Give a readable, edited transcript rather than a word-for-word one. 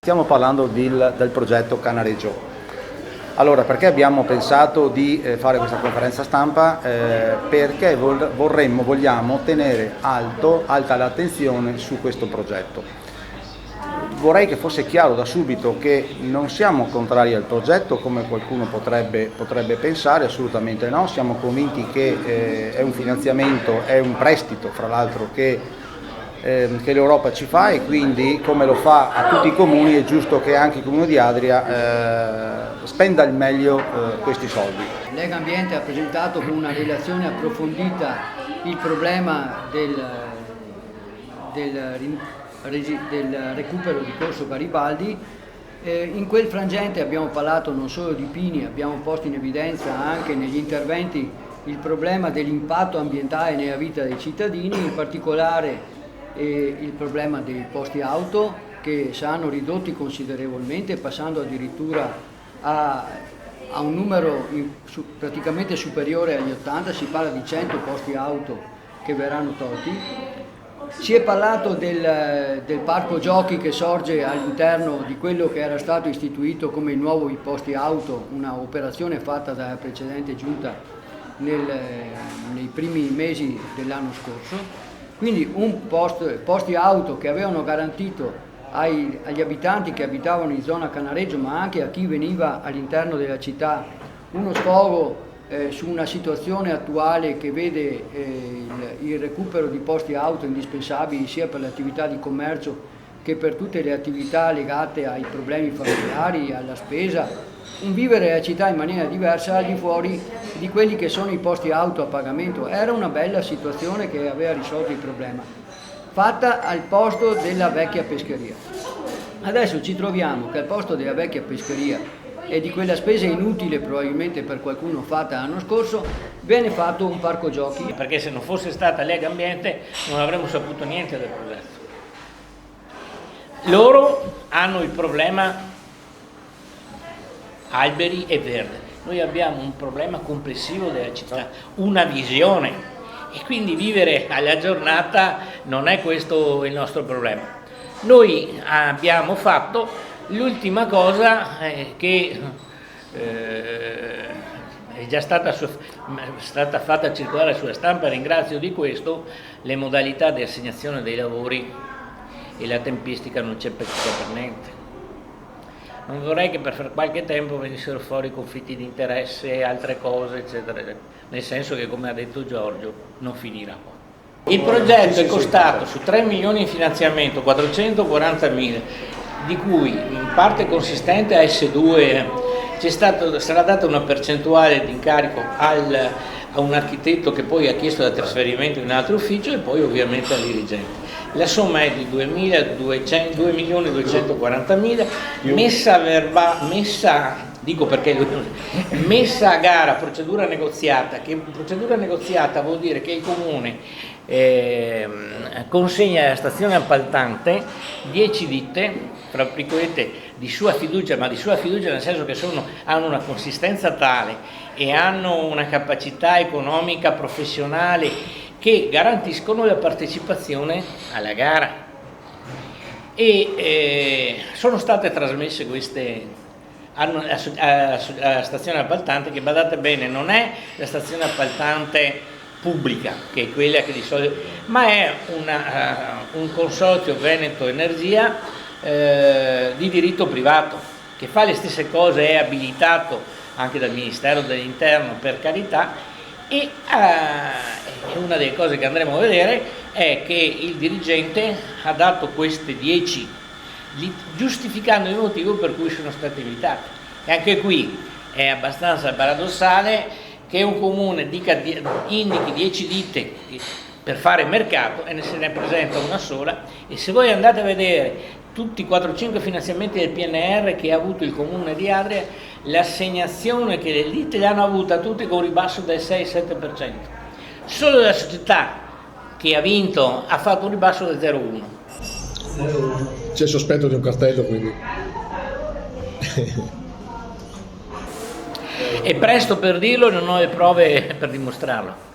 Stiamo parlando del progetto Canareggio. Allora, perché abbiamo pensato di fare questa conferenza stampa? Perché vogliamo tenere alta l'attenzione su questo progetto. Vorrei che fosse chiaro da subito che non siamo contrari al progetto come qualcuno potrebbe pensare, assolutamente no. Siamo convinti che è un finanziamento, è un prestito fra l'altro che l'Europa ci fa, e quindi, come lo fa a tutti i comuni, è giusto che anche il Comune di Adria spenda al meglio questi soldi. Lega Ambiente ha presentato con una relazione approfondita il problema del recupero di Corso Garibaldi. In quel frangente abbiamo parlato non solo di pini, abbiamo posto in evidenza anche negli interventi il problema dell'impatto ambientale nella vita dei cittadini, in particolare il problema dei posti auto, che saranno ridotti considerevolmente, passando addirittura a un numero praticamente superiore agli 80, si parla di 100 posti auto che verranno tolti. Si è parlato del parco giochi che sorge all'interno di quello che era stato istituito come i nuovi posti auto, una operazione fatta dalla precedente giunta nei primi mesi dell'anno scorso. Quindi posti auto che avevano garantito agli abitanti che abitavano in zona Canareggio, ma anche a chi veniva all'interno della città, uno sfogo su una situazione attuale che vede il recupero di posti auto indispensabili sia per le attività di commercio che per tutte le attività legate ai problemi familiari, alla spesa, un vivere la città in maniera diversa al di fuori di quelli che sono i posti auto a pagamento. Era una bella situazione che aveva risolto il problema, fatta al posto della vecchia pescheria. Adesso ci troviamo che al posto della vecchia pescheria e di quella spesa inutile probabilmente per qualcuno fatta l'anno scorso, viene fatto un parco giochi. Perché se non fosse stata Lega Ambiente non avremmo saputo niente del progetto. Loro hanno il problema alberi e verde, noi abbiamo un problema complessivo della città, una visione, e quindi vivere alla giornata non è questo il nostro problema. Noi abbiamo fatto l'ultima cosa che è già stata fatta circolare sulla stampa, ringrazio di questo, le modalità di assegnazione dei lavori e la tempistica non c'è per niente. Non vorrei che per qualche tempo venissero fuori conflitti di interesse e altre cose, eccetera, nel senso che, come ha detto Giorgio, non finirà qua. Il progetto è costato su 3 milioni in finanziamento 440.000, di cui in parte consistente a S2 sarà data una percentuale di incarico a un architetto che poi ha chiesto il trasferimento in un altro ufficio, e poi ovviamente al dirigente. La somma è di 2.240.000, messa a gara, procedura negoziata, che procedura negoziata vuol dire che il Comune consegna alla stazione appaltante 10 ditte, fra virgolette, di sua fiducia, ma di sua fiducia nel senso che hanno una consistenza tale e hanno una capacità economica professionale che garantiscono la partecipazione alla gara, e sono state trasmesse queste alla stazione appaltante, che, badate bene, non è la stazione appaltante pubblica, che è quella che di solito, ma è un consorzio Veneto Energia di diritto privato, che fa le stesse cose, è abilitato anche dal Ministero dell'Interno, per carità. E una delle cose che andremo a vedere è che il dirigente ha dato queste 10, giustificando il motivo per cui sono stati invitati. E anche qui è abbastanza paradossale che un comune indichi 10 ditte per fare mercato e se ne presenta una sola, e se voi andate a vedere tutti i 4-5 finanziamenti del PNR che ha avuto il Comune di Adria, l'assegnazione che le ditte le hanno avuta tutte con un ribasso del 6-7%. Solo la società che ha vinto ha fatto un ribasso del 0,1. C'è il sospetto di un cartello, quindi. È presto per dirlo e non ho le prove per dimostrarlo.